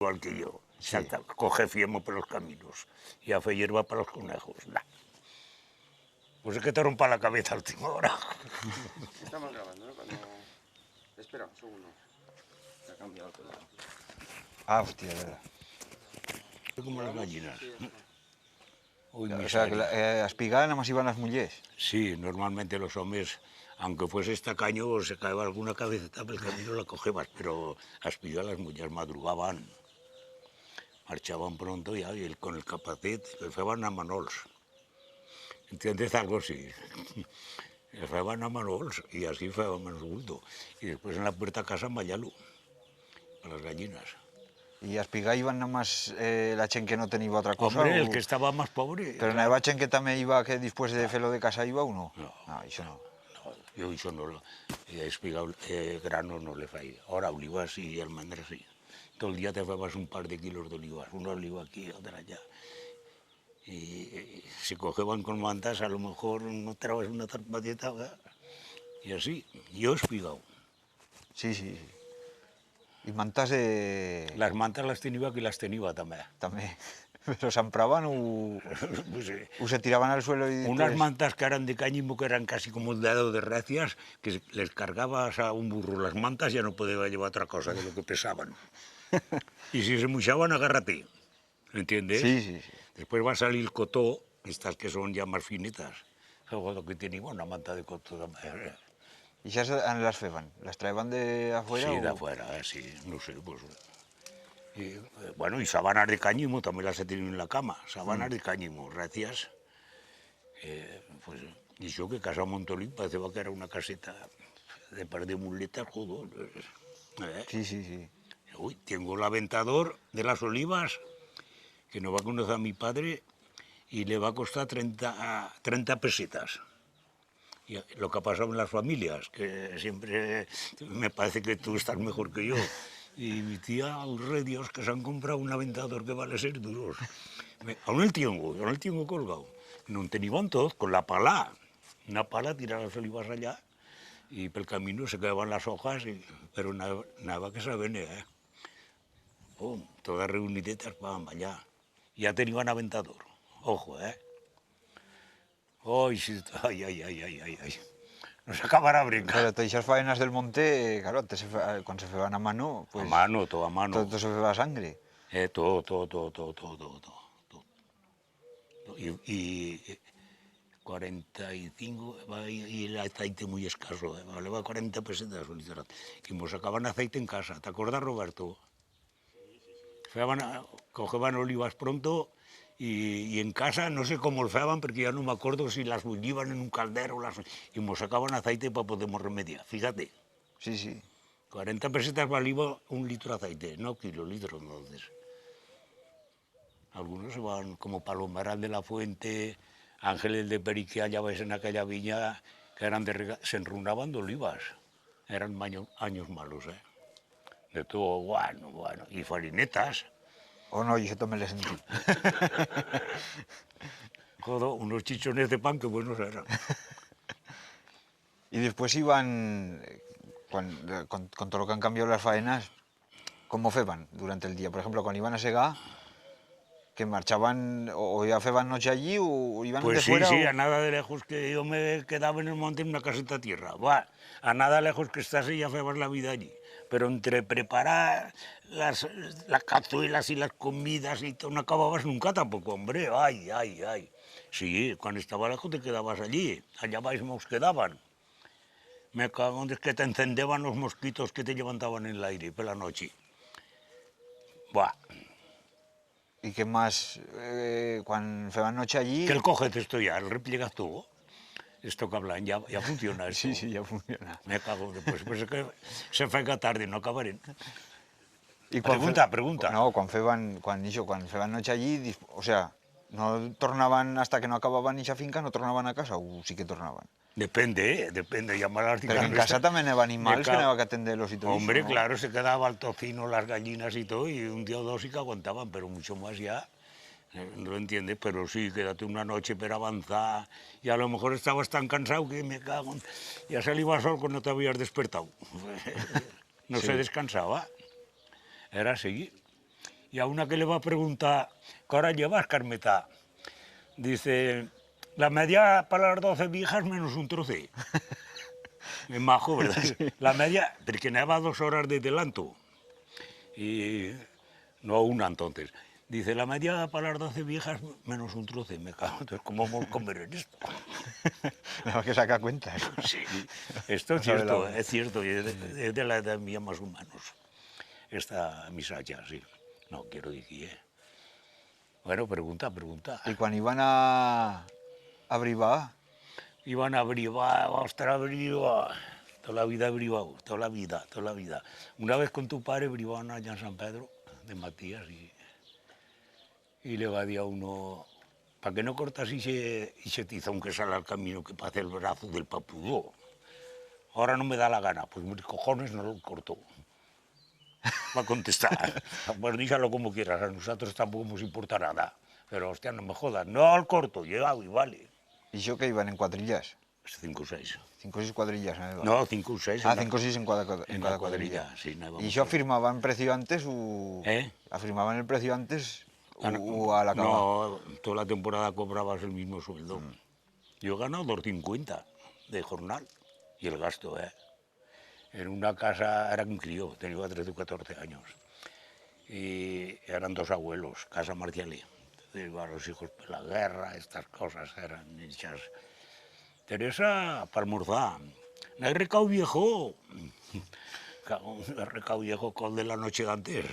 igual que yo. Sí. Coge fiemo por los caminos y hace hierba para los conejos. Nah. Pues es que te rompa la cabeza a última hora. Estamos grabando, ¿no? Cuando... Espera, un segundo. Se ha cambiado el color. Ah, hostia, de verdad. Como las gallinas. Uy, O sea, que a espigar nada más iban las mujeres. Sí, normalmente los hombres, aunque fuese estacaño o se caía alguna cabecita por el camino, la cogebas, pero a espigar las mujeres madrugaban, marchaban pronto ya, y con el capacete, le feban a manols. ¿Entiendes algo así? Le feban a manols y así feban menos bulto. Y después en la puerta a casa mayalo, para las gallinas. Y a espigar iban nada más la chen que no tenía otra cosa. Hombre, el que estaba más pobre. Pero claro. no chen que también iba, que después de felo de casa iba uno. No. Ah, eso no. No, yo eso no lo he espigado, granos no le fai. Ahora olivas y almendras sí. Todo el día te fabas un par de kilos de olivas, una oliva aquí, otra allá. Y si cogían con mantas, a lo mejor no trabas una zarpatita, y así. Yo he espigado. Sí, sí, sí. Y mantas de... Las mantas las tenía aquí, las tenía también. También. Pero se ampraban Pues, o se tiraban al suelo y después... unas mantas que eran de cáñamo, que eran casi como un dedo de recias, que les cargabas a un burro las mantas, ya no podía llevar otra cosa de lo que pesaban. Y si se muchaban, agárrate, ¿entiendes? Sí, sí, sí. Después va a salir el cotó, estas que son ya más finitas. Lo que tenía una manta de cotó también. ¿Y esas las feban? ¿Las traían de afuera? Sí, o...? de afuera, sí, no sé, pues... Y, bueno, y sabanas de cáñamo también las he tenido en la cama, sabanas de cáñamo, recias. Pues, y yo que casa a Montolín parecía que era una caseta de par de muletas, joder. Sí, sí, sí. Uy, tengo el aventador de las olivas, que no va a conocer a mi padre, y le va a costar 30 pesetas. Y lo que ha pasado en las familias, que siempre me parece que tú estás mejor que yo. Y mi tía, rey Dios, que se han comprado un aventador que vale 6 duros. Aún el tengo colgado. No tenían todos, con la pala. Una pala, tirar las olivas allá, y por el camino se quedaban las hojas, pero nada que se vene, ¿eh? Pum, todas reuniditas, pam, allá. Ya tenían aventador. Ojo, ¿eh? Ay, sí, ay. No se acabará a brincar. Pero todas esas faenas del monte, claro, antes cuando se feban a mano, pues... A mano, todo a mano. Todo se feba a sangre. Todo. Y 45, y el aceite muy escaso, valía 40 pesetas un litro. Y nos sacaban aceite en casa, ¿te acuerdas, Roberto? Cogían olivas pronto y en casa, no sé cómo lo feaban, porque ya no me acuerdo si las bulliban en un caldero y nos sacaban aceite para podernos remediar, fíjate. Sí, sí. 40 pesetas valía un litro de aceite, no kilolitros entonces. Algunos se van como Palomaral de la Fuente, Ángeles de Periquia, ya ves en aquella viña, que eran se enrunaban de olivas. Eran años malos, ¿eh? De todo, bueno. Y farinetas. O no, yo eso también le sentí. Joder, unos chichones de pan que buenos eran. Y después iban, con todo lo que han cambiado las faenas, ¿cómo feban durante el día? Por ejemplo, cuando iban a segar, que marchaban, o ya feban noche allí, o iban Pues de sí, fuera. sí, o... a nada de lejos, que yo me quedaba en el monte en una casita de tierra. Va, a nada lejos que estás y ya febas la vida allí. Pero entre preparar las cazuelas y las comidas y todo, no acababas nunca tampoco, hombre. Ay. Sí, cuando estaba lejos te quedabas allí, allá mismos quedaban. Me cago en que te encendeban los mosquitos que te levantaban en el aire por la noche. Buah, ¿Y qué más, cuando feban noche allí? que el cógete esto ya, el repliegas tú. Esto que hablan, ya funciona esto. Sí, sí, ya funciona. Me cago después, pues es que se faiga tarde, no acabaré. Y Pregunta. No, cuando feban noche allí, o sea, no tornaban hasta que no acababan esa finca, no tornaban a casa, o sí que tornaban. Depende, llamar a las Pero en casa también había animales que no había que atenderlos y todo Hombre, eso, ¿no? claro, se quedaba el tocino, las gallinas y todo, y un día o dos sí que aguantaban, pero mucho más ya. No lo entiendes, pero sí, quédate una noche para avanzar, y a lo mejor estabas tan cansado que me cago en... Ya salía sol cuando no te habías despertado. No Sí. se descansaba. Era así. Y a una que le va a preguntar, ¿qué hora llevas, Carmeta? Dice, la media para las 12 viejas menos un troce. Es majo, ¿verdad? La media, porque anava 2 horas de adelanto. Y no una entonces. Dice, la media para las 12 viejas menos un troce. Me cago, entonces, ¿cómo vamos a comer en esto? Nada más que saca cuentas. Sí, esto No sabe es cierto, y es de la edad mía más humanos. Esta misalla, sí. No quiero decir, Bueno, pregunta. Y cuando iban a Bribá, Iban a brivar, ostras, brivar. Toda la vida he brivado, toda la vida. Una vez con tu padre brivaban allá en San Pedro, de Matías, y le va a decir a uno, ¿para qué no cortas ese tizón que sale al camino que pasa el brazo del papudó? Ahora no me da la gana, pues mis cojones no lo corto. Va a contestar, pues díselo como quieras, a nosotros tampoco nos importa nada. Pero, hostia, no me jodas, no al corto, llegado y vale. y yo que iban en cuadrillas, 5 o 6. 5 o 6 cuadrillas. ¿No? No, 5 o 6. Ah, 5 o 6 en cada la cuadrilla. Sí, no ¿Y vamos yo a- afirmaban precio antes o...? ¿Eh? ¿Afirmaban el precio antes Ah, no, o al acabar? no, toda la temporada cobrabas el mismo sueldo. Yo he ganado 2,50 de jornal. Y el gasto, En una casa, era un crío, tenía 13 o 14 años. Y eran 2 abuelos, casa marcialí. Entonces iban los hijos por la guerra, estas cosas eran hechas. Teresa, para almorzar. No hay recao viejo. El recao viejo con de la noche de antes.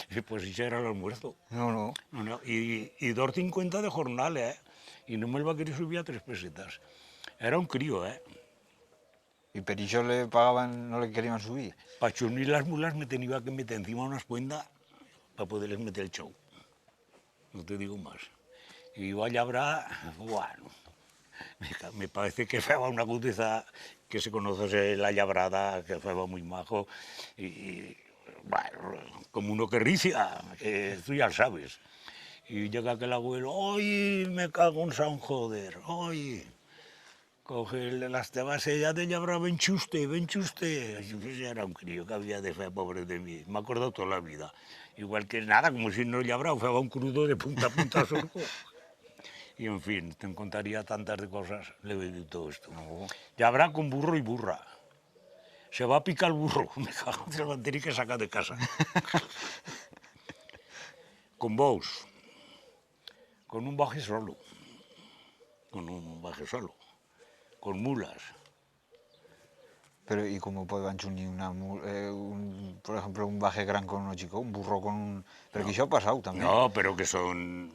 Y pues ese era el almuerzo. No, no. No, y 2,50 de jornal, Y no me lo va a querer subir a 3 pesetas. Era un crío, ¿Y Perillo le pagaban, no le querían subir? Para chunir las mulas me tenía que meter encima unas cuendas para poderles meter el show. No te digo más. Y iba a llabrar, bueno, me parece que fue una gutiza que se conoce la llabrada, que fue muy majo, bueno, como uno que ricia, que tú ya sabes. Y llega aquel abuelo, ¡ay, me cago en San Joder! ¡Ay! Coge las tebas ella de llabra, ven chuste. Yo era un crío que había de fe, pobre de mí. Me ha acordado toda la vida. Igual que nada, como si no llabraba, fue un crudo de punta a punta surco. Y en fin, te contaría tantas de cosas, le he vivido todo esto. Llabra con burro y burra. Se va a picar el burro, me cago en el banderí que saca de casa. Con bous, con un baje solo, con mulas. Pero, ¿y cómo pueden unir por ejemplo, un baje gran con uno chico, un burro con un... Pero que eso ha pasado también. No, pero que son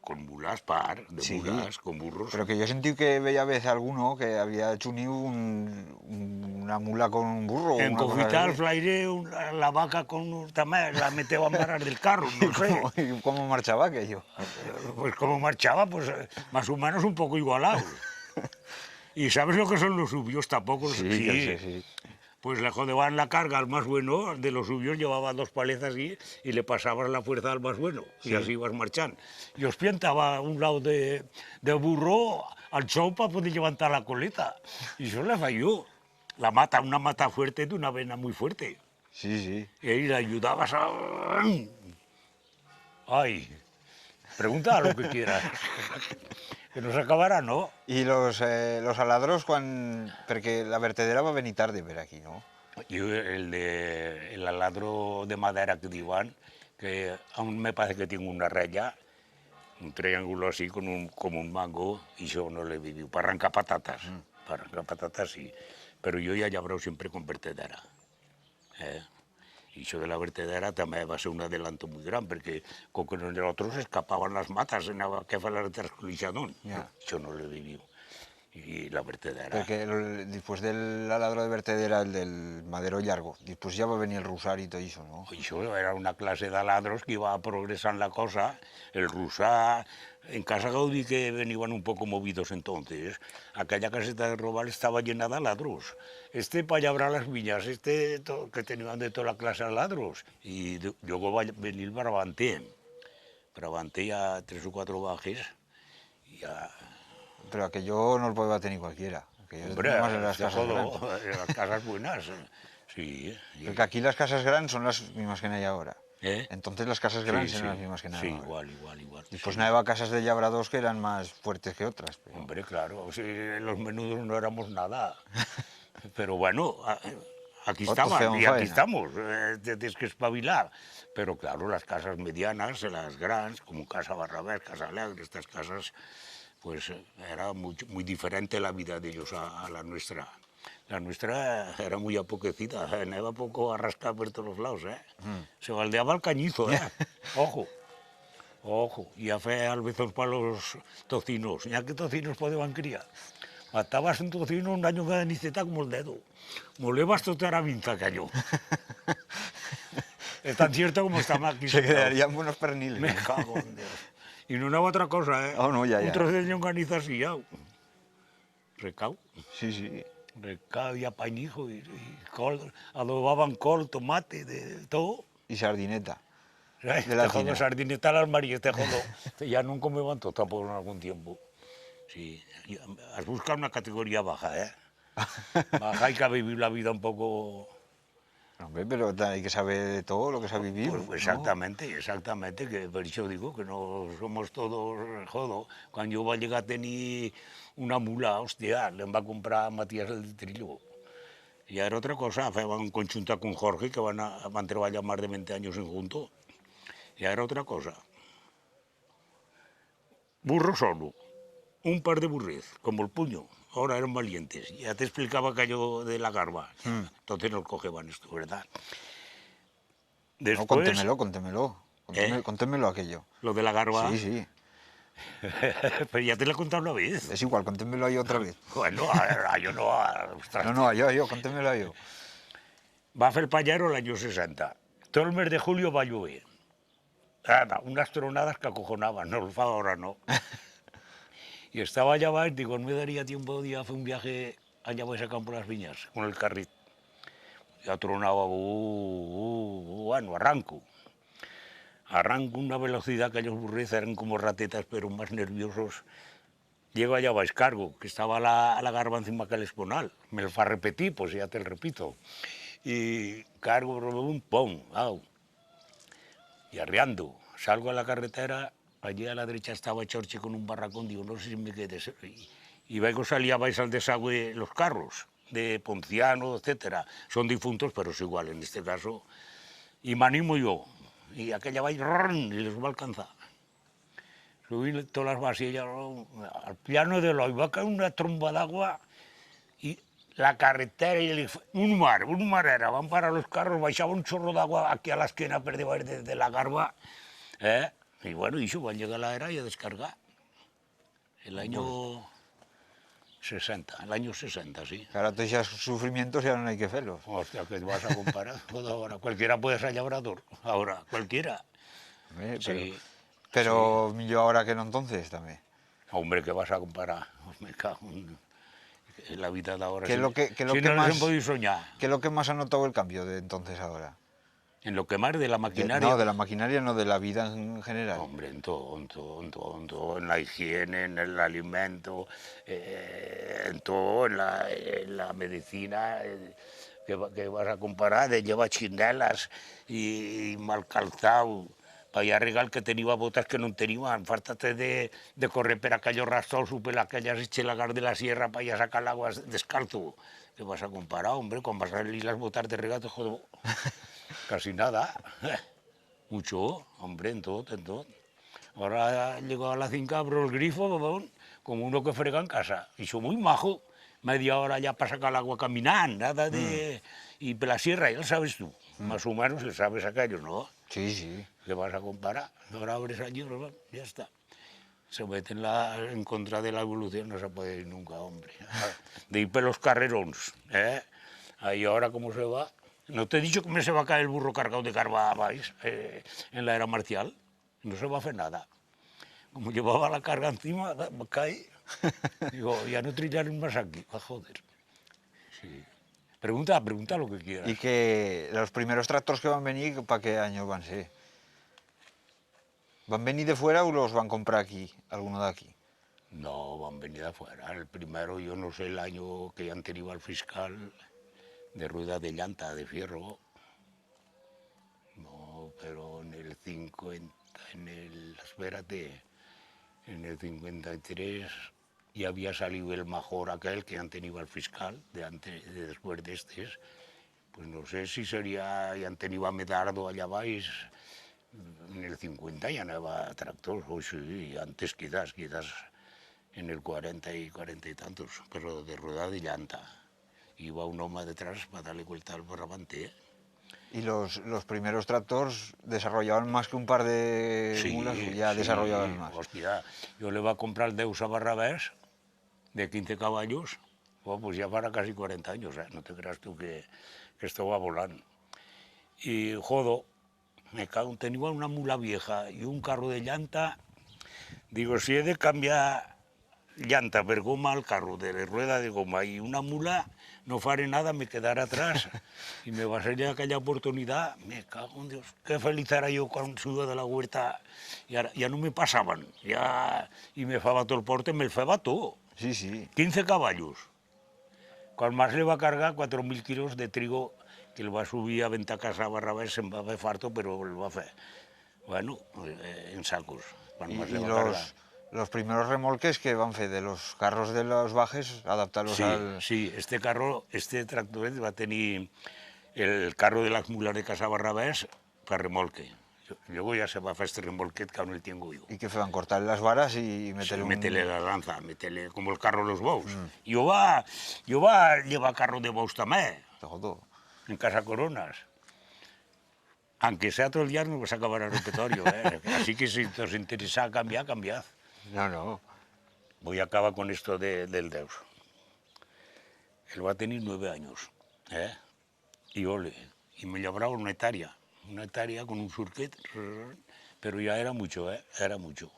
con mulas, de Sí, mulas, con burros. Pero que yo sentí que veía a veces alguno que había hecho una mula con un burro. En una cosa Cofital, así. flaire, la vaca con también la meteo a amarrar del carro, no sé. ¿Y cómo marchaba aquello? Pues como marchaba, pues más o menos un poco igualados. ¿Y sabes lo que son los subios? Tampoco. Sí, que sí. Pues le jodeban la carga al más bueno, de los subios llevaba 2 paletas y le pasabas la fuerza al más bueno, y así ibas marchando. Y os piantaba un lado de burro al show para poder levantar la coleta. Y eso le falló. Una mata fuerte de una vena muy fuerte. Sí. Y ahí le ayudabas a... ¡Ay! Pregunta lo que quieras. Que no se acabará, ¿no? Y los aladros, porque la vertedera va a venir tarde per aquí, ¿no? Yo el aladro de madera que digan, que aún me parece que tengo una raya, un triángulo así como un mango, y yo no le viví. Para arrancar patatas, sí. Pero yo ya he llabrado siempre con vertedera. Y eso de la vertedera también va a ser un adelanto muy gran, porque con que nosotros escapaban las matas en la que fue la trascolizadón. Ya. Yo no lo he vivido. Y la vertedera. Porque después del aladro de vertedera, el del madero largo, después ya va a venir el rusar y todo eso, ¿no? Això era una clase de aladros que iba progresando la cosa, el rusá. En Casa Gaudí, que venían un poco movidos entonces, aquella caseta de Robal estaba llena de aladros. Para llabrar las viñas, que tenían de toda la clase de aladros. Y luego va a venir Brabanté. Brabanté ya 3 o 4 bajes. Y ya... Pero aquello no lo puede tener cualquiera. Aquello Hombre, nada más en las casas grandes. en las casas buenas, sí. Porque aquí las casas grandes son las mismas que hay ahora. ¿Eh? Entonces las casas Sí, grandes sí, eran las mismas que sí, nada. igual. Y pues Sí. no había casas de llabrados que eran más fuertes que otras. Pero... Hombre, claro, si los menudos no éramos nada. Pero bueno, aquí Otros estaban feaban y aquí faena. estamos, te tienes que espabilar. Pero claro, las casas medianas, las grandes, como Casa Barrabés, Casa Alegre, estas casas, pues era muy diferente la vida de ellos a la nuestra. La nuestra era muy apoquecida, anava poco a rascar por todos los lados, ¿eh? Se baldeaba el cañizo, ¿eh? Ojo. Ojo, y a fe albezos para los tocinos. Ya que tocinos podían criar. Matabas un tocino un año que niceta como el dedo. Molebas toda la vinza cayó. Es tan cierto como está aquí Se sentado. quedarían buenos perniles. Me cago en Dios. Y no era otra cosa, ¿eh? Oh, no, ya. Un trozo de longaniza así, ya. Recao. Sí. Recao y apañijo y col. Adobaban col, tomate, de todo. Y sardineta. ¿Sabes? De Te la jodo tina. sardineta al armario, te jodo. Ya no comeban todo tampoco en algún tiempo. Sí, has buscado una categoría baja, ¿eh? Baja y que ha vivido la vida un poco... Hombre, pero hay que saber de todo lo que se ha vivido. Pues exactamente, que por eso digo que no somos todos jodo. Cuando yo va a llegar a tener una mula, hostia, le va a comprar a Matías el trillo. Y era otra cosa, van conjunta con Jorge, que van trabajar más de 20 años en junto. Y era otra cosa. Burro solo, un par de burrez, como el puño. Ahora eran valientes. Ya te explicaba que yo de la garba. Entonces nos cogeban esto, ¿verdad? No, Después, contémelo aquello. lo de la garba, Sí. pero ya te lo he contado una vez. Es igual, contémelo ahí otra vez. Bueno, yo no... ostras, No, yo, contémelo ahí yo. va a hacer payaro el año 60. Todo el mes de julio va a llover. Nada, unas tronadas que acojonaban, no lo fa ahora no. Y estaba allá abajo, digo, no me daría tiempo de hacer un viaje allá a campo las viñas, con el carrito. Ya tronaba, bueno, arranco una velocidad que ellos burrez eran como ratetas, pero más nerviosos. Llego allá a Baixcargo, que estaba la garba encima que el esponal. Me lo fa repetir, pues ya te lo repito. Y cargo, un pom, au. Y arriando, salgo a la carretera, allí a la derecha estaba Chorche con un barracón, digo, no sé si me quedé. Y luego salía vais al desagüe los carros, de Ponciano, etcétera. Son difuntos, pero es igual en este caso. Y me animo yo, y aquella va y les va a alcanzar. Subí todas las vasillas al piano de lo, iba a caer una tromba de agua y la carretera y un mar era, van para los carros, baixaba un chorro de agua aquí a la esquina, perdía de la garba, y bueno, y eso, van a llegar a la era y a descargar. El año 60, sí. Ahora todos esos sufrimientos ya no hay que hacerlos. Hostia, que te vas a comparar todo ahora. Cualquiera puede ser labrador, ahora, cualquiera. Hombre, Sí, pero yo ahora que no entonces también. hombre, ¿qué vas a comparar? Me cago en la vida de ahora. ¿Qué es lo que, si no les he podido soñar. ¿Qué es lo que más ha notado el cambio de entonces a ahora? En lo que más de la maquinaria. No, de la maquinaria, no, de la vida en general. Hombre, en todo, en la higiene, en el alimento, en todo, en la medicina, que vas a comparar, de llevar chinelas y mal calzado, para allá regal que tenía botas que no tenían, faltate de correr per aquellos rastros, per aquellas chelagas de la sierra para allá sacar el agua descalzo. ¿Qué vas a comparar, hombre? Con vas a salir las botas de regato, joder, casi nada. Mucho, hombre, en todo. Ahora llego a la finca, abro el grifo, como uno que frega en casa. Y soy muy majo, media hora ya para sacar el agua caminando, nada de... Y por la sierra, ya lo sabes tú, más o menos le sabes aquello, ¿no? Sí. ¿Qué vas a comparar? Ahora abres allí, ya está. Se meten en contra de la evolución, no se puede ir nunca, hombre. De ir por los carrerones, ¿eh? Ahí ahora cómo se va... ¿No te he dicho que me se va a caer el burro cargado de carbabais en la era marcial? No se va a hacer nada. Como llevaba la carga encima, me cae. Digo, ya no trillaré más aquí, joder. Sí. Pregunta lo que quieras. Y que los primeros tractores que van a venir, ¿para qué año van a ser? ¿Van a venir de fuera o los van a comprar aquí, alguno de aquí? No, van a venir de afuera. El primero, yo no sé el año que han tenido al fiscal, de rueda de llanta, de fierro. No, pero en el 50, espérate, en el 53 ya había salido el mejor aquel que antes iba al fiscal, después de este, pues no sé si sería, ya antes iba Medardo allá vais, en el 50 ya no iba tractor, o sí, antes quizás en el 40 y 40 y tantos, pero de rueda de llanta. Iba un hombre detrás para darle vuelta al barrabante, ¿eh? ¿Y los primeros tractores desarrollaban más que un par de mulas o ya sí, desarrollaban más? hostia, yo le iba a comprar el Deus a Barrabés de 15 caballos, pues ya para casi 40 años, ¿eh? No te creas tú que esto va volando. Y jodo, me cago, tenía una mula vieja y un carro de llanta, digo, si he de cambiar llanta per goma al carro, de rueda de goma y una mula, no faré nada, me quedaré atrás y me va a salir aquella oportunidad, me cago en Dios, qué feliz era yo cuando subía de la huerta y ahora, ya no me pasaban, ya, y me faba todo el porte, me el faba todo, Sí, sí. 15 caballos, con más le va a cargar 4.000 kilos de trigo que le va a subir a Ventacasa a Barrabés, se'n va a fer farto, però el va fer, bueno, en sacos, quan más le Y va a cargar. los primeros remolques que van fe de los carros de los bajes, adaptarlos Sí, al... sí, este tractoret va tenir el carro de las mulas de Casa Barrabés para remolque. Luego ya se va a hacer este remolquet que aún el tengo yo. Y que van cortar las varas y Sí, meterle un... métele la lanza, métele como el carro de los bous. Yo va a llevar carro de bous también, Todo. en Casa Coronas. Aunque sea todo el día, no vas a acabar el repertorio, ¿eh? Así que si os interesa cambiar, cambiad. No, no. Voy a acabar con esto del Deus. Él va a tener 9 años, ¿eh? Y ole, y me llabraron una hectárea con un surquet, pero ya era mucho, ¿eh? Era mucho.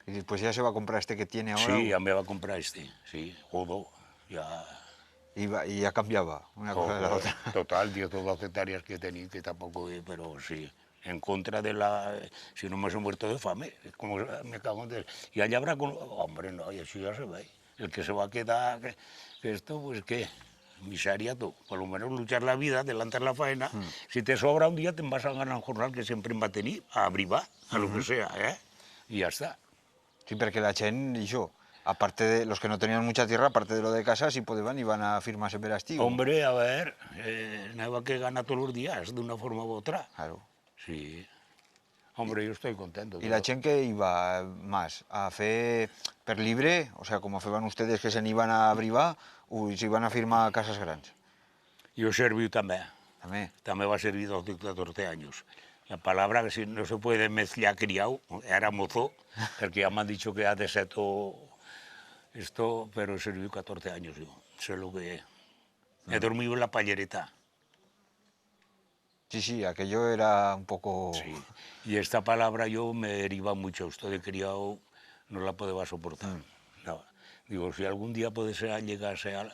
Y después ya se va a comprar este que tiene ahora. Sí, ya me va a comprar este, sí, jodo, ya, Y ya cambiaba una cosa de la joder, otra. total, 10 o 12 hectáreas que he tenido, que tampoco, pero sí, en contra de la, si no me he muerto de fame, como me cago en Dios. Y allá habrá, hombre, no, y eso ya se ve, el que se va a quedar, que esto, pues, ¿qué? Miseria tú, por lo menos luchar la vida, adelantar la faena. Si te sobra un día, te vas a ganar un jornal que siempre va a tener, a abrivar, a lo que sea, ¿eh? Y ya está. Sí, porque la Chen y yo, aparte de los que no tenían mucha tierra, aparte de lo de casa, si podían, iban a firmarse verastío. Hombre, a ver, nada que gana todos los días, de una forma u otra. Claro. Sí. Hombre, yo estoy contento. ¿Y la Chen que iba más? ¿A fe per libre? O sea, como feban ustedes que se iban a abrivar, o se iban a firmar casas grandes. Yo serví también. También. También va a servir 12, 14 años. La palabra que si no se puede mezclar criado, era mozo, porque ya me han dicho que ha de ser todo esto, pero he servido 14 años yo. Sé lo que es. He dormido en la pallereta. Sí, sí, aquello era un poco... Sí. Y esta palabra yo me deriva mucho. Esto de criado no la podía soportar. No. Digo, si algún día puede ser llegar a ser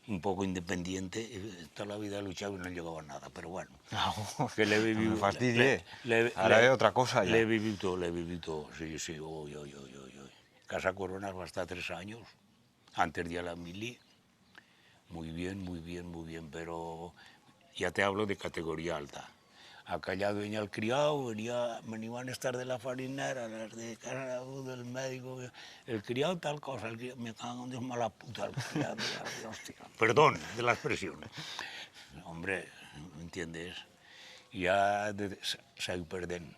un poco independiente, toda la vida he luchado y no he llegado a nada, pero bueno. No, Que le he no vivido, me fastidie. Ahora es otra cosa ya. Le he vivido todo, sí, sí, uy. Casa Coronas va a estar 3 años, antes de la mili. Muy bien, pero ya te hablo de categoría alta. Acá ya venía el criado, venían a estar de la farinera, las de casa del médico, el criado tal cosa, el criado, me cago en Dios, mala puta, el criado, hostia. Perdón de la expresión. Hombre, ¿me entiendes? Ya s'ha ido perdent.